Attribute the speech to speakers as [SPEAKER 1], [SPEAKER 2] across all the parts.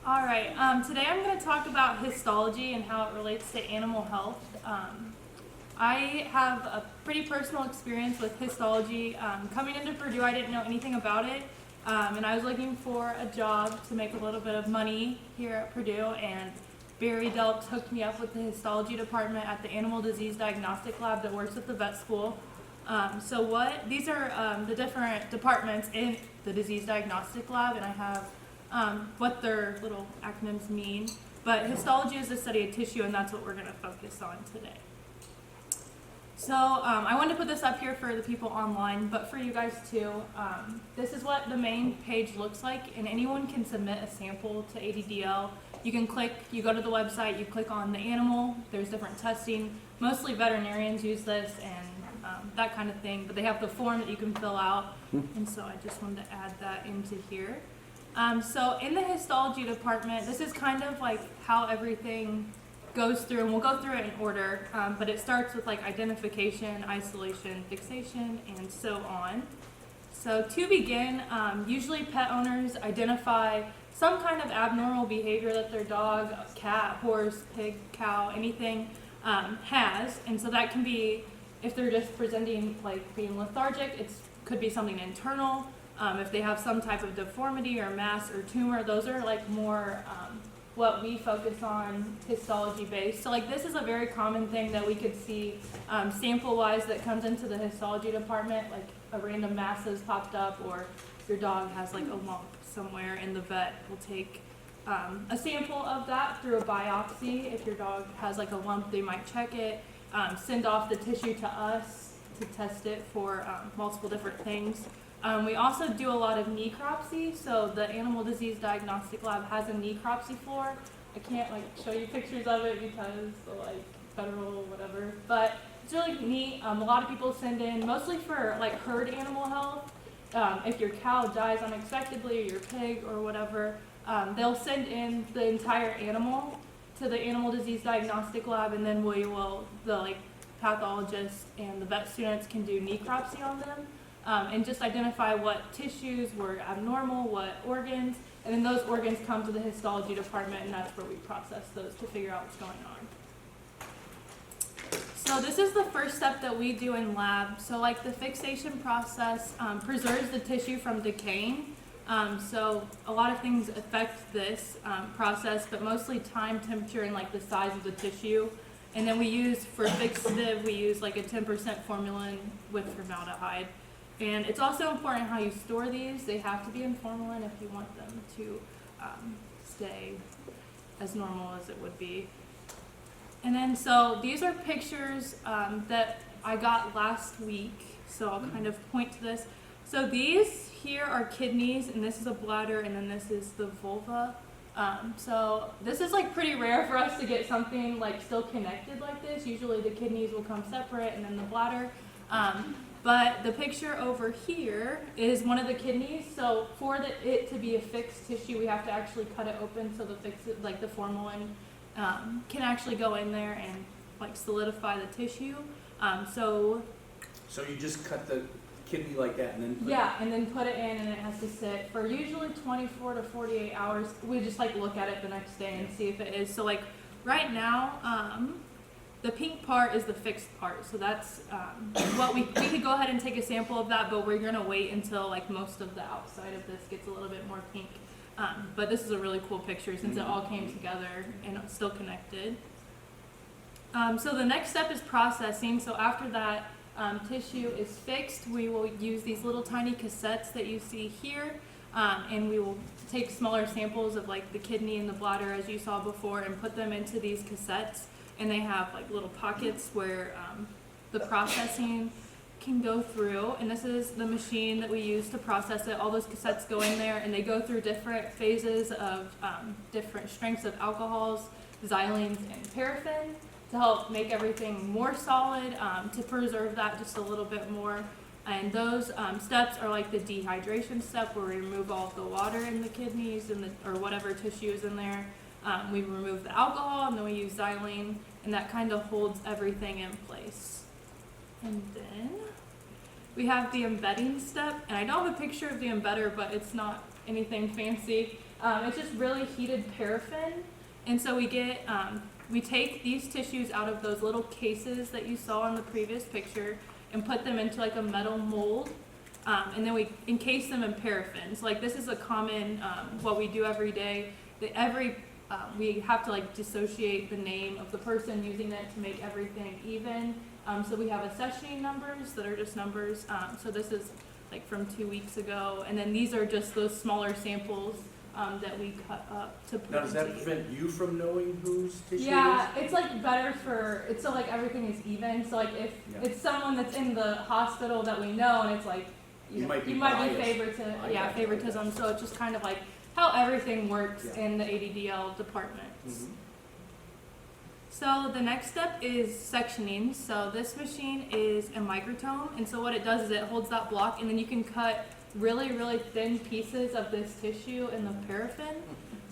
[SPEAKER 1] All right, today I'm going to talk about histology and how it relates to animal health. I have a pretty personal experience with histology. Coming into Purdue, I didn't know anything about it, and I was looking for a job to make a little bit of money here at Purdue, and Barry Delps hooked me up with the histology department at the Animal Disease Diagnostic Lab that works at the vet school. These are the different departments in the Disease Diagnostic Lab, and I have what their little acronyms mean. But histology is the study of tissue, and that's what we're going to focus on today. So I wanted to put this up here for the people online, but for you guys too. This is what the main page looks like, and anyone can submit a sample to ADDL. You go to the website, you click on the animal, there's different testing. Mostly veterinarians use this and that kind of thing, but they have the form that you can fill out, and so I just wanted to add that into here. So in the histology department, this is kind of like how everything goes through, and we'll go through it in order, but it starts with like identification, isolation, fixation, and so on. So to begin, usually pet owners identify some kind of abnormal behavior that their dog, cat, horse, pig, cow, anything has, and so that can be, if they're just presenting like being lethargic, it could be something internal. If they have some type of deformity or mass or tumor, those are like more what we focus on histology based. So like this is a very common thing that we could see sample wise that comes into the histology department, like a random mass has popped up, or your dog has like a lump somewhere, and the vet will take a sample of that through a biopsy. If your dog has like a lump, they might check it, send off the tissue to us to test it for multiple different things. We also do a lot of necropsy, so the Animal Disease Diagnostic Lab has a necropsy floor. I can't like show you pictures of it because like federal whatever, but it's really neat. A lot of people send in, mostly for like herd animal health. If your cow dies unexpectedly, or your pig or whatever, they'll send in the entire animal to the Animal Disease Diagnostic Lab, and then the pathologist and the vet students can do necropsy on them. And just identify what tissues were abnormal, what organs, and then those organs come to the histology department, and that's where we process those to figure out what's going on. So this is the first step that we do in lab. So like the fixation process preserves the tissue from decaying. So a lot of things affect this process, but mostly time, temperature, and like the size of the tissue. And then we use, for fixative, we use like a 10% formalin with formaldehyde. And it's also important how you store these. They have to be in formalin if you want them to stay as normal as it would be. And then, so these are pictures that I got last week. So I'll kind of point to this. So these here are kidneys, and this is a bladder, and then this is the vulva. So this is like pretty rare for us to get something like still connected like this. Usually the kidneys will come separate, and then the bladder. But the picture over here is one of the kidneys. So for it to be a fixed tissue, we have to actually cut it open so the formalin can actually go in there and like solidify the tissue. So
[SPEAKER 2] you just cut the kidney like that and then
[SPEAKER 1] and then put it in, and it has to sit for usually 24 to 48 hours. We just like look at it the next day and see if it is. So like right now, the pink part is the fixed part, so that's what we could go ahead and take a sample of that, but we're gonna wait until like most of the outside of this gets a little bit more pink. But this is a really cool picture since it all came together and it's still connected. So the next step is processing. So after that tissue is fixed, we will use these little tiny cassettes that you see here, and we will take smaller samples of like the kidney and the bladder as you saw before and put them into these cassettes. And they have like little pockets where the processing can go through. And this is the machine that we use to process it. All those cassettes go in there, and they go through different phases of different strengths of alcohols, xylenes, and paraffin to help make everything more solid, to preserve that just a little bit more. And those steps are like the dehydration step, where we remove all of the water in the kidneys or whatever tissue is in there. We remove the alcohol, and then we use xylene, and that kind of holds everything in place. And then we have the embedding step, and I don't have a picture of the embedder, but it's not anything fancy. It's just really heated paraffin. And so we get, we take these tissues out of those little cases that you saw in the previous picture and put them into like a metal mold. And then we encase them in paraffin. So like this is a common, what we do every day. We have to like dissociate the name of the person using it to make everything even. So we have accessioning numbers that are just numbers. So this is like from 2 weeks ago. And then these are just those smaller samples that we cut up to put
[SPEAKER 2] Now, does that
[SPEAKER 1] into
[SPEAKER 2] prevent you from knowing whose tissue
[SPEAKER 1] Yeah,
[SPEAKER 2] it is?
[SPEAKER 1] it's like better for, it's so like everything is even. So like if
[SPEAKER 2] Yeah.
[SPEAKER 1] it's someone that's in the hospital that we know and it's like,
[SPEAKER 2] You might be
[SPEAKER 1] biased.
[SPEAKER 2] biased.
[SPEAKER 1] Favoritism. So it's just kind of like how everything works
[SPEAKER 2] Yeah.
[SPEAKER 1] in the ADDL department.
[SPEAKER 2] Mhm.
[SPEAKER 1] So the next step is sectioning. So this machine is a microtome, and so what it does is it holds that block, and then you can cut really, really thin pieces of this tissue in the paraffin.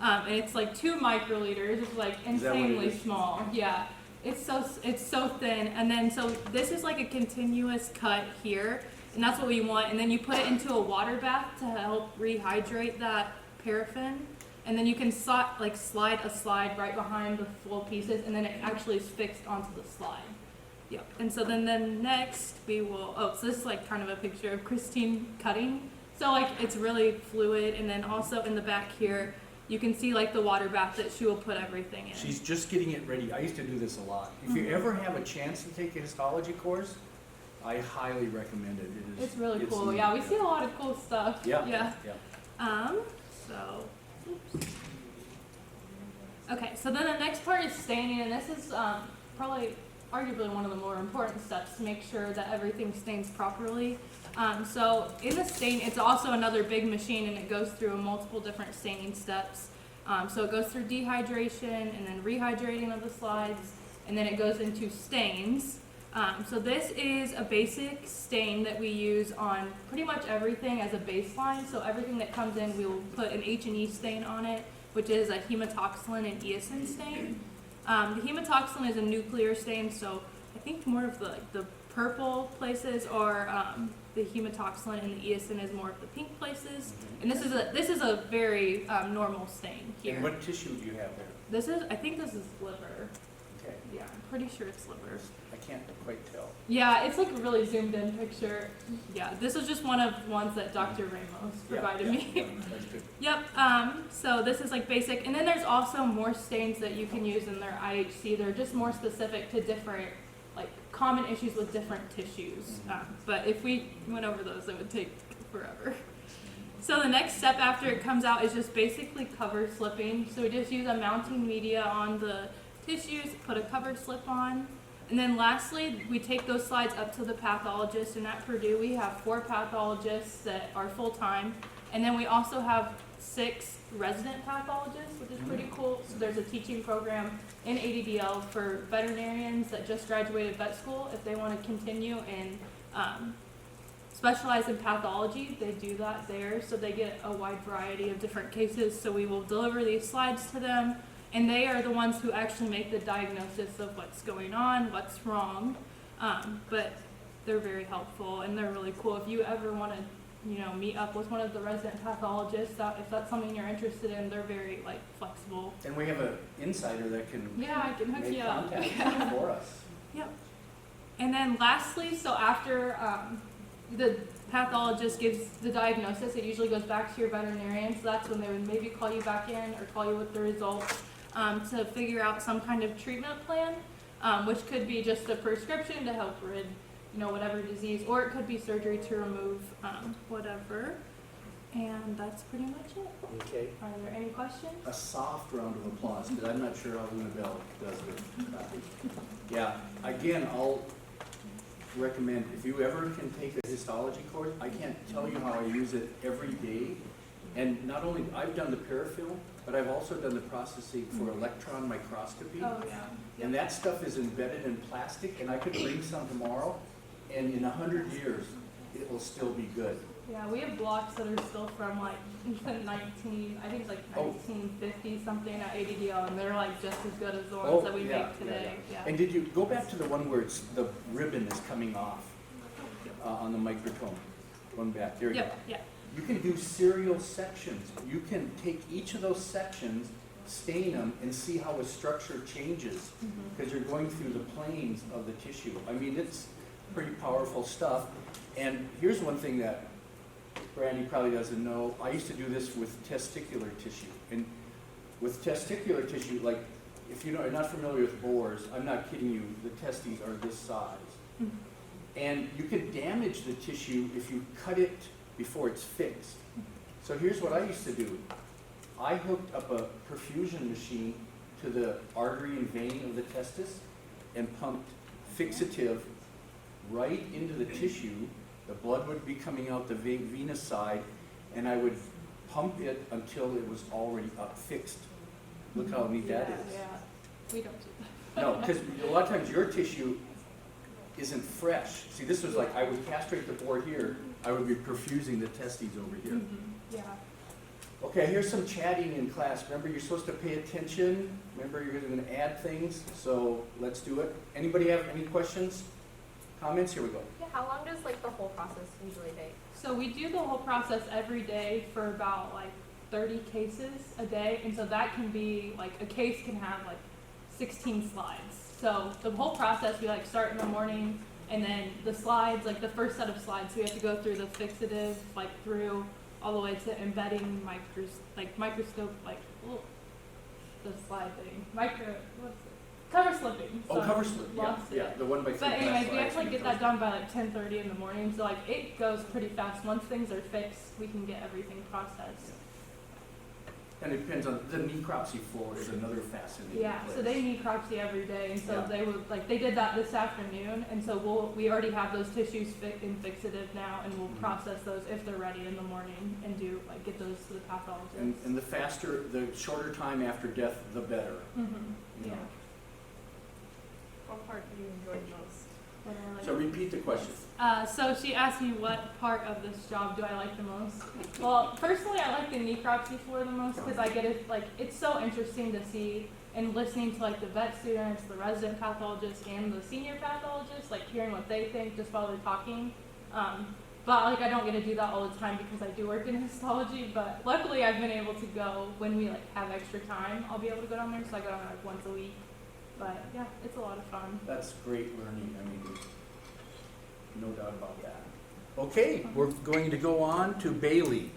[SPEAKER 1] And it's like 2 microliters. It's like
[SPEAKER 2] Is that what it
[SPEAKER 1] insanely
[SPEAKER 2] is?
[SPEAKER 1] small. Yeah, it's so thin. And then so this is like a continuous cut here, and that's what we want. And then you put it into a water bath to help rehydrate that paraffin. And then you can slide a slide right behind the full pieces, and then it actually is fixed onto the slide. Yep. And so then next we will, so this is like kind of a picture of Christine cutting. So like it's really fluid, and then also in the back here, you can see like the water bath that she will put everything in.
[SPEAKER 3] She's just getting it ready. I used to do this a lot. If you ever have a chance to take a histology course, I highly recommend it.
[SPEAKER 1] It's really
[SPEAKER 3] it's
[SPEAKER 1] cool.
[SPEAKER 3] neat.
[SPEAKER 1] Yeah, we see a lot of cool stuff.
[SPEAKER 3] Yeah.
[SPEAKER 1] Yeah.
[SPEAKER 3] Yeah.
[SPEAKER 1] So, oops. Okay, so then the next part is staining, and this is probably arguably one of the more important steps to make sure that everything stains properly. So in the stain, it's also another big machine, and it goes through multiple different staining steps. So it goes through dehydration and then rehydrating of the slides, and then it goes into stains. So this is a basic stain that we use on pretty much everything as a baseline. So everything that comes in, we will put an H&E stain on it, which is a hematoxylin and eosin stain. The hematoxylin is a nuclear stain, so I think more of the purple places are the hematoxylin, and the eosin is more of the pink places. And this is a very normal stain here.
[SPEAKER 3] And what tissue do you have there?
[SPEAKER 1] I think this is liver.
[SPEAKER 3] Okay.
[SPEAKER 1] Yeah, I'm pretty sure it's liver.
[SPEAKER 3] I can't quite tell.
[SPEAKER 1] Yeah, it's like a really zoomed in picture. Yeah, this is just one of the ones that Dr. Ramos provided me.
[SPEAKER 3] Yeah, that's good.
[SPEAKER 1] Yep, so this is like basic, and then there's also more stains that you can use in their IHC. They're just more specific to different, like common issues with different tissues. But if we went over those, it would take forever. So the next step after it comes out is just basically cover slipping. So we just use a mounting media on the tissues, put a cover slip on. And then lastly, we take those slides up to the pathologist, and at Purdue we have 4 pathologists that are full-time, and then we also have 6 resident pathologists, which is pretty cool. So there's a teaching program in ADDL for veterinarians that just graduated vet school. If they want to continue and specialize in pathology, they do that there, so they get a wide variety of different cases. So we will deliver these slides to them, and they are the ones who actually make the diagnosis of what's going on, what's wrong. But they're very helpful, and they're really cool. If you ever want to, meet up with one of the resident pathologists, if that's something you're interested in, they're very flexible.
[SPEAKER 2] And we have an insider that can
[SPEAKER 1] Yeah, I can hook
[SPEAKER 2] make
[SPEAKER 1] you up.
[SPEAKER 2] contact for us.
[SPEAKER 1] Yep. And then lastly, so after the pathologist gives the diagnosis, it usually goes back to your veterinarian. So that's when they would maybe call you back in or call you with the results to figure out some kind of treatment plan, which could be just a prescription to help rid, whatever disease, or it could be surgery to remove whatever. And that's pretty much it.
[SPEAKER 2] Okay.
[SPEAKER 1] Are there any questions?
[SPEAKER 2] A soft round of applause, because I'm not sure how Unabelle does it. Yeah, again, I'll recommend, if you ever can take a histology course, I can't tell you how I use it every day. And not only, I've done the parafilm, but I've also done the processing for electron microscopy.
[SPEAKER 1] Oh, yeah.
[SPEAKER 2] And that stuff is embedded in plastic, and I could bring some tomorrow, and in 100 years, it will still be good.
[SPEAKER 1] Yeah, we have blocks that are still from the 1950 something at ADDL, and they're just as good as the ones that we make today. Yeah.
[SPEAKER 2] And did you go back to the one where the ribbon is coming off on the microtome? One back, there you go.
[SPEAKER 1] Yep, yeah.
[SPEAKER 2] You can do serial sections. You can take each of those sections, stain them, and see how a structure changes, because you're going through the planes of the tissue. I mean, it's pretty powerful stuff. And here's one thing that Brandy probably doesn't know. I used to do this with testicular tissue. And with testicular tissue, like, if you are not familiar with bores, I'm not kidding you, the testes are this size. And you can damage the tissue if you cut it before it's fixed. So here's what I used to do. I hooked up a perfusion machine to the artery and vein of the testis and pumped fixative right into the tissue. The blood would be coming out the venous side, and I would pump it until it was already up fixed. Look how neat that is.
[SPEAKER 1] Yeah, we don't do that.
[SPEAKER 2] No, because a lot of times your tissue isn't fresh. See, this was like, I would castrate the bore here, I would be perfusing the testes over here.
[SPEAKER 1] Yeah.
[SPEAKER 2] Okay, here's some chatting in class. Remember, you're supposed to pay attention. Remember, you're going to add things, so let's do it. Anybody have any questions, comments? Here we go.
[SPEAKER 4] Yeah, how long does like the whole process usually take?
[SPEAKER 1] So we do the whole process every day for about like 30 cases a day, and so that can be like, a case can have like 16 slides. So the whole process, we like start in the morning, and then the slides, like the first set of slides, we have to go through the fixative, like through all the way to embedding microscope, like, oh, the slide thing, what's it? Cover slipping.
[SPEAKER 2] Oh, cover slip, yeah,
[SPEAKER 1] Lost
[SPEAKER 2] yeah,
[SPEAKER 1] it.
[SPEAKER 2] the 1x3
[SPEAKER 1] But anyways, we
[SPEAKER 2] slides
[SPEAKER 1] actually
[SPEAKER 2] and
[SPEAKER 1] get
[SPEAKER 2] cover
[SPEAKER 1] that done by like 10:30 in the morning, so like it goes pretty fast. Once things are fixed, we can get everything processed.
[SPEAKER 2] And it depends on, the necropsy floor is another fascinating
[SPEAKER 1] Yeah,
[SPEAKER 2] place.
[SPEAKER 1] so they necropsy every day, and so
[SPEAKER 2] Yeah.
[SPEAKER 1] they would, like, they did that this afternoon, and so we already have those tissues in fixative now, and we'll process those if they're ready in the morning and do, like, get those to the pathologist.
[SPEAKER 2] And the faster, the shorter time after death, the better. You
[SPEAKER 1] Yeah.
[SPEAKER 2] know.
[SPEAKER 4] What part do you enjoy most?
[SPEAKER 1] What do I like?
[SPEAKER 2] So repeat the question.
[SPEAKER 1] So she asked me what part of this job do I like the most. Well, personally, I like the necropsy floor the most because I get it, like, it's so interesting to see and listening to like the vet students, the resident pathologists, and the senior pathologists, like hearing what they think just while they're talking. But like I don't get to do that all the time because I do work in histology. But luckily, I've been able to go when we like have extra time. I'll be able to go down there, so I go down there like once a week. But yeah, it's a lot of fun.
[SPEAKER 2] That's great learning, I mean, no doubt about that. Okay, we're going to go on to Bailey.